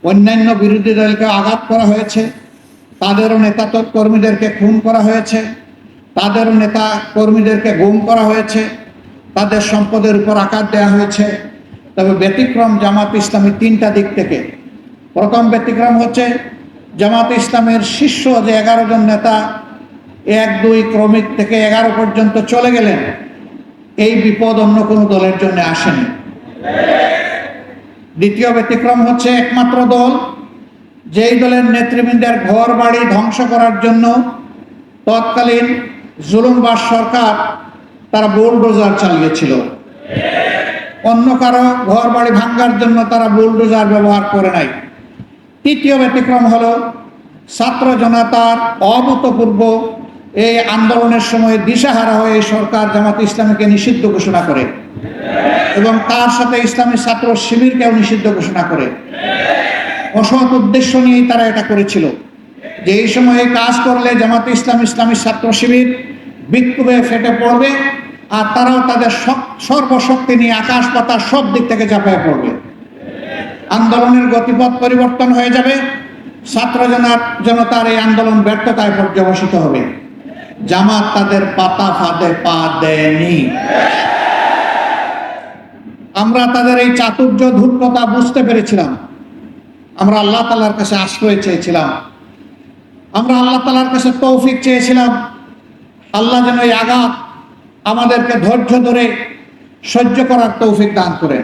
অন্যান্য বিরোধী দলকে আঘাত করা হয়েছে, তাদেরও নেতা কর্মীদেরকে খুন করা হয়েছে, তাদেরও নেতা কর্মীদেরকে গুম করা হয়েছে, তাদের সম্পদের উপর আঘাত দেওয়া হয়েছে। তবে ব্যতিক্রম জামাত ইসলামী তিনটা দিক থেকে। প্রথম ব্যতিক্রম হচ্ছে জামাত ইসলামের শীর্ষ যে 11 জন নেতা 1, 2 ক্রমিক থেকে 11 পর্যন্ত চলে গেলেন, এই বিপদ অন্য কোনো দলের জন্য আসেনি। দ্বিতীয় ব্যতিক্রম হচ্ছে একমাত্র দল যেই দলের নেতৃবৃন্দের ঘর বাড়ি ধ্বংস করার জন্য তৎকালীন জুলুমবাজ সরকার তারা বুলডোজার চালিয়েছিল। অন্য কারো ঘর বাড়ি ভাঙার জন্য তারা বুলডোজার ব্যবহার করে নাই। তৃতীয় ব্যতিক্রম হলো ছাত্র জনতার অভূতপূর্ব এই আন্দোলনের সময় দিশাহারা হয়ে সরকার জামাত ইসলামীকে নিষিদ্ধ ঘোষণা করে এবং তার সাথে ইসলামী ছাত্র শিবিরকেও নিষিদ্ধ ঘোষণা করে। অসৎ উদ্দেশ্য নিয়েই তারা এটা করেছিল যে এই সময়ে কাজ করলে জামাত ইসলাম, ইসলামী ছাত্র শিবির বিক্ষোভে ফেটে পড়বে আর তারাও তাদের সর্বশক্তি নিয়ে আকাশ পাতাল সব দিক থেকে ঝাঁপিয়ে পড়বে। আন্দোলনের গতিপথ পরিবর্তন হয়ে যাবে, ছাত্র জনতার এই আন্দোলন ব্যর্থতায় পর্যবসিত হবে। জামাত তাদের পাতা ফাঁদে পা দেয়নি। আমরা তাদের এই চাতুর্য ধূর্ততা বুঝতে পেরেছিলাম। আমরা আল্লাহ তাআলার কাছে আশ্রয় চেয়েছিলাম, আমরা আল্লাহ তাআলার কাছে তৌফিক চেয়েছিলাম। আল্লাহ যেন এই আঘাত আমাদেরকে ধৈর্য ধরে সহ্য করার তৌফিক দান করেন।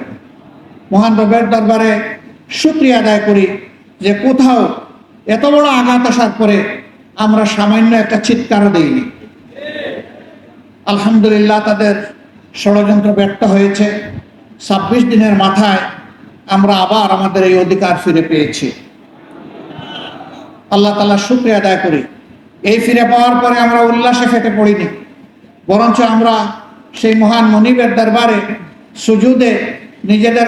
মহান রবের দরবারে শুকরিয়া আদায় করি যে কোথাও এত বড় আঘাত আসার পরে আমরা সামান্য একটা চিৎকারও দেইনি। আলহামদুলিল্লাহ, তাদের ষড়যন্ত্র ব্যর্থ হয়েছে। 26 দিনের মাথায় আমরা আবার আমাদের এই অধিকার ফিরে পেয়েছি। আল্লাহ তাআলার শুকরিয়া আদায় করি। এই ফিরে পাওয়ার পরে আমরা উল্লাসে ফেটে পড়িনি, বরঞ্চ আমরা সেই মহান মনিবের দরবারে সুজুদে নিজেদের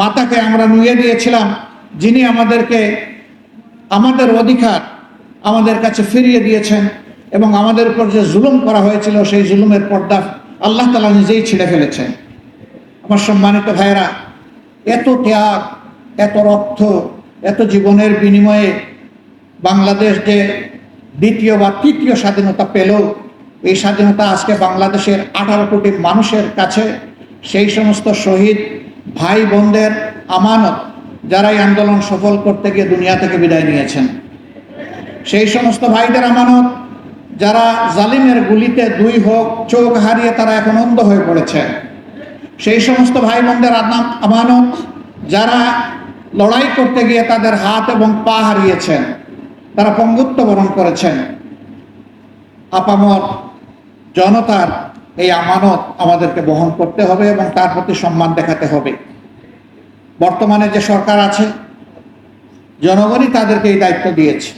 মাথাকে আমরা নুয়ে দিয়েছিলাম, যিনি আমাদেরকে আমাদের অধিকার আমাদের কাছে ফিরিয়ে দিয়েছেন এবং আমাদের উপর যে জুলুম করা হয়েছিল সেই জুলুমের পর্দা আল্লাহ তাআলা নিজেই ছিঁড়ে ফেলেছেন। আমার সম্মানিত ভাইয়েরা, এত ত্যাগ, এত রক্ত, এত জীবনের বিনিময়ে বাংলাদেশ যে দ্বিতীয় বা তৃতীয় স্বাধীনতা পেল, এই স্বাধীনতা আজকে বাংলাদেশের 18 কোটি মানুষের কাছে সেই সমস্ত শহীদ ভাই বোনদের আমানত যারা এই আন্দোলন সফল করতে গিয়ে দুনিয়া থেকে বিদায় নিয়েছেন, সেই সমস্ত ভাইদের আমানত যারা জালিমের গুলিতে 2 চোখ হারিয়ে তারা এখন অন্ধ হয়ে পড়েছে, সেই সমস্ত ভাই বোনদের আমানত যারা লড়াই করতে গিয়ে তাদের হাত এবং পা হারিয়েছেন, তারা পঙ্গুত্ব বরণ করেছেন। আপামর জনতার এই আমানত আমাদেরকে বহন করতে হবে এবং তার প্রতি সম্মান দেখাতে হবে। বর্তমানে যে সরকার আছে, জনগণই তাদেরকে এই দায়িত্ব দিয়েছে।